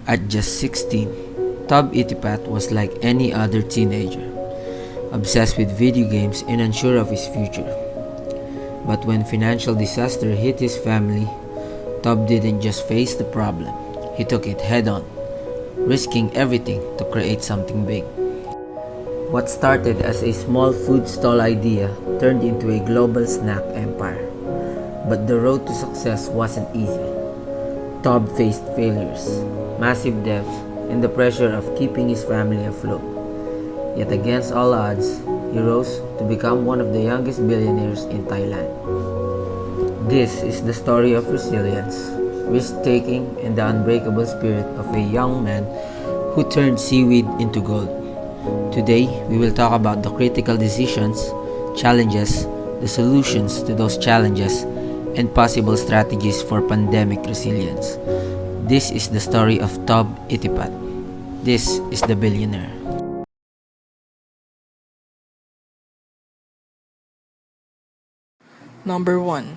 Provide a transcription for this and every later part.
At just 16, Tob Itipat was like any other teenager, obsessed with video games and unsure of his future. But when financial disaster hit his family, Tob didn't just face the problem, he took it head on, risking everything to create something big. What started as a small food stall idea turned into a global snack empire. But the road to success wasn't easy. Tob faced failures, massive debts, and the pressure of keeping his family afloat. Yet against all odds, he rose to become one of the youngest billionaires in Thailand. This is the story of resilience, risk-taking, and the unbreakable spirit of a young man who turned seaweed into gold. Today, we will talk about the critical decisions, challenges, the solutions to those challenges, and possible strategies for pandemic resilience. This is the story of Tob Itipat. This is the billionaire. Number 1.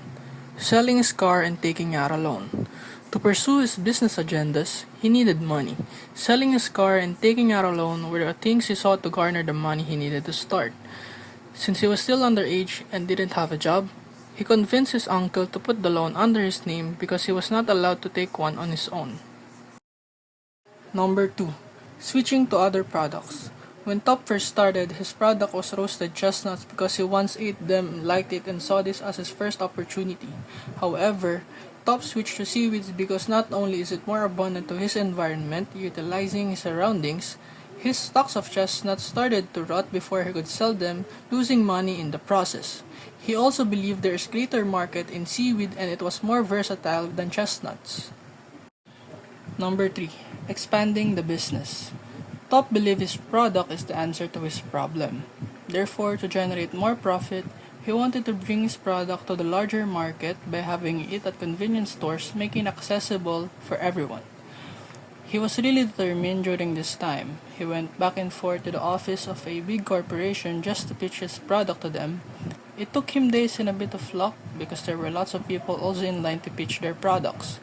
Selling his car and taking out a loan. To pursue his business agendas, he needed money. Selling his car and taking out a loan were the things he sought to garner the money he needed to start. Since he was still underage and didn't have a job, he convinced his uncle to put the loan under his name because he was not allowed to take one on his own. Number 2. Switching to other products. When Top first started, his product was roasted chestnuts because he once ate them, liked it, and saw this as his first opportunity. However, Top switched to seaweeds because not only is it more abundant to his environment, utilizing his surroundings, his stocks of chestnuts started to rot before he could sell them, losing money in the process. He also believed there is greater market in seaweed and it was more versatile than chestnuts. Number 3. Expanding the business. Top believed his product is the answer to his problem. Therefore, to generate more profit, he wanted to bring his product to the larger market by having it at convenience stores, making it accessible for everyone. He was really determined during this time. He went back and forth to the office of a big corporation just to pitch his product to them. It took him days and a bit of luck because there were lots of people also in line to pitch their products.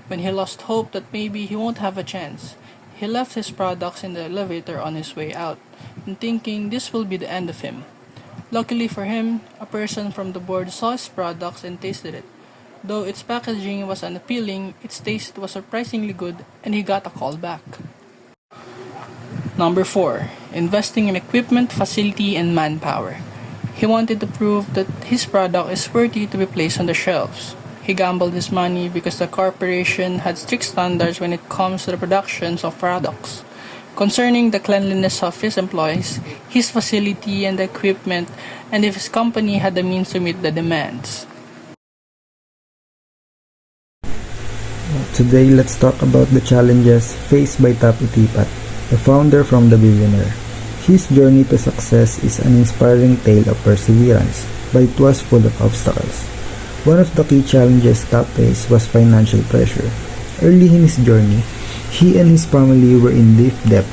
When he lost hope that maybe he won't have a chance, he left his products in the elevator on his way out, and thinking this will be the end of him. Luckily for him, a person from the board saw his products and tasted it. Though its packaging was unappealing, its taste was surprisingly good, and he got a call back. Number 4. Investing in equipment, facility, and manpower. He wanted to prove that his product is worthy to be placed on the shelves. He gambled his money because the corporation had strict standards when it comes to the productions of products. Concerning the cleanliness of his employees, his facility and the equipment, and if his company had the means to meet the demands. Today, let's talk about the challenges faced by Top Itipat, the founder from the billionaire. His journey to success is an inspiring tale of perseverance, but it was full of obstacles. One of the key challenges Top faced was financial pressure. Early in his journey, he and his family were in deep debt,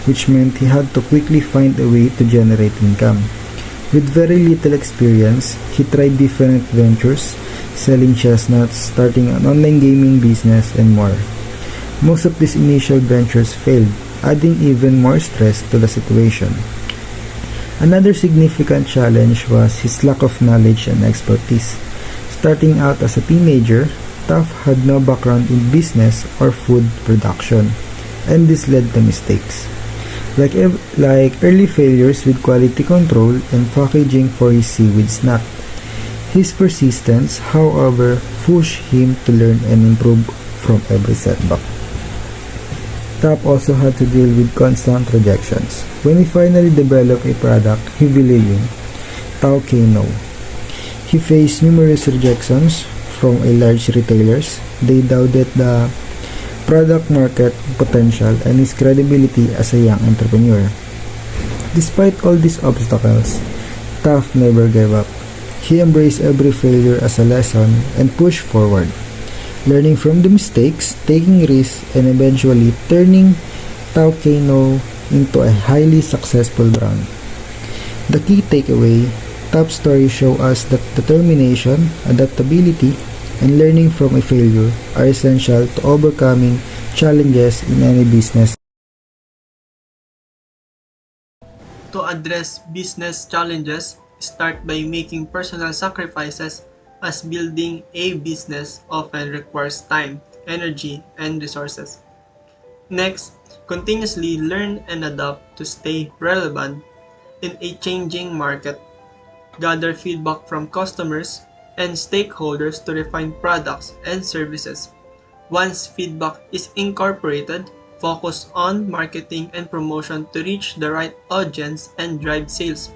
which meant he had to quickly find a way to generate income. With very little experience, he tried different ventures, selling chestnuts, starting an online gaming business, and more. Most of these initial ventures failed, adding even more stress to the situation. Another significant challenge was his lack of knowledge and expertise. Starting out as a teenager, Top had no background in business or food production, and this led to mistakes. Like early failures with quality control and packaging for his seaweed snack. His persistence, however, pushed him to learn and improve from every setback. Top also had to deal with constant rejections. When he finally developed a product he believed in, Tao Kano, he faced numerous rejections from large retailers. They doubted the product market potential and his credibility as a young entrepreneur. Despite all these obstacles, Top never gave up. He embraced every failure as a lesson and pushed forward, learning from the mistakes, taking risks, and eventually turning Tao Kano into a highly successful brand. The key takeaway: Top stories show us that determination, adaptability, and learning from a failure are essential to overcoming challenges in any business. To address business challenges, start by making personal sacrifices, as building a business often requires time, energy, and resources. Next, continuously learn and adapt to stay relevant in a changing market. Gather feedback from customers and stakeholders to refine products and services. Once feedback is incorporated, focus on marketing and promotion to reach the right audience and drive sales.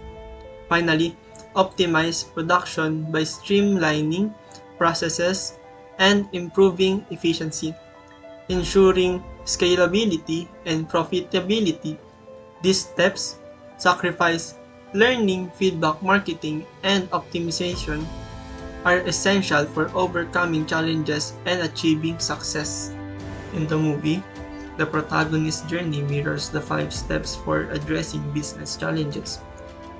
Finally, optimize production by streamlining processes and improving efficiency, ensuring scalability and profitability. These steps sacrifice learning, feedback marketing, and optimization are essential for overcoming challenges and achieving success. In the movie, the protagonist's journey mirrors the 5 steps for addressing business challenges.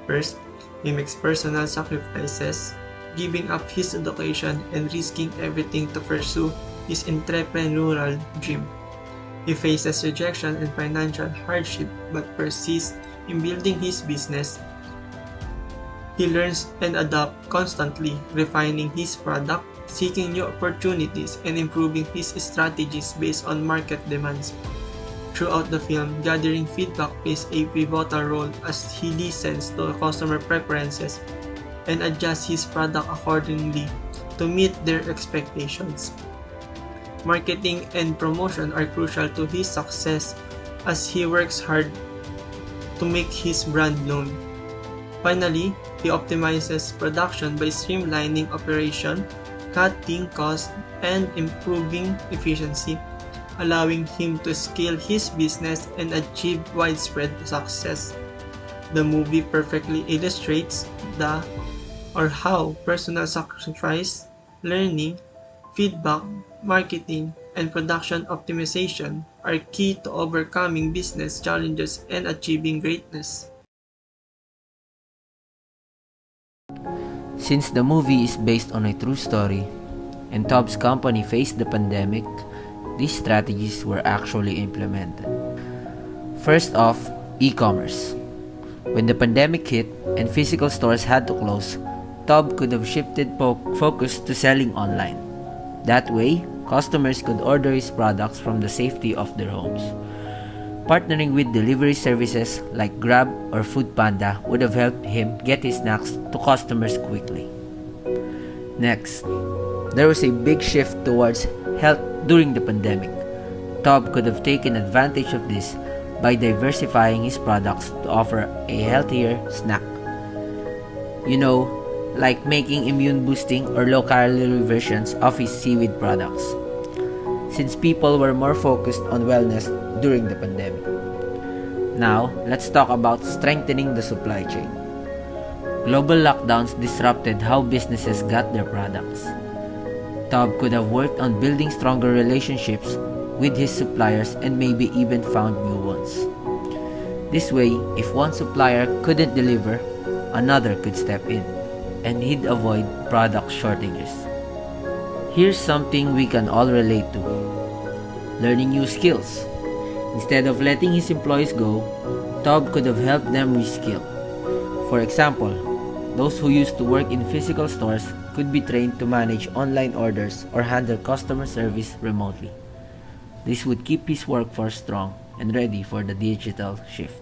First, he makes personal sacrifices, giving up his education and risking everything to pursue his entrepreneurial dream. He faces rejection and financial hardship but persists in building his business. He learns and adapts constantly, refining his product, seeking new opportunities, and improving his strategies based on market demands. Throughout the film, gathering feedback plays a pivotal role as he listens to customer preferences and adjusts his product accordingly to meet their expectations. Marketing and promotion are crucial to his success as he works hard to make his brand known. Finally, he optimizes production by streamlining operation, cutting costs, and improving efficiency, allowing him to scale his business and achieve widespread success. The movie perfectly illustrates how personal sacrifice, learning, feedback, marketing, and production optimization are key to overcoming business challenges and achieving greatness. Since the movie is based on a true story, and Tobb's company faced the pandemic, these strategies were actually implemented. First off, e-commerce. When the pandemic hit and physical stores had to close, Tobb could have shifted focus to selling online. That way, customers could order his products from the safety of their homes. Partnering with delivery services like Grab or Foodpanda would have helped him get his snacks to customers quickly. Next, there was a big shift towards health during the pandemic. Tobb could have taken advantage of this by diversifying his products to offer a healthier snack. Like making immune boosting or low calorie versions of his seaweed products, since people were more focused on wellness during the pandemic. Now, let's talk about strengthening the supply chain. Global lockdowns disrupted how businesses got their products. Tobb could have worked on building stronger relationships with his suppliers and maybe even found new ones. This way, if one supplier couldn't deliver, another could step in, and he'd avoid product shortages. Here's something we can all relate to: learning new skills. Instead of letting his employees go, Tobb could have helped them reskill. For example, those who used to work in physical stores could be trained to manage online orders or handle customer service remotely. This would keep his workforce strong and ready for the digital shift.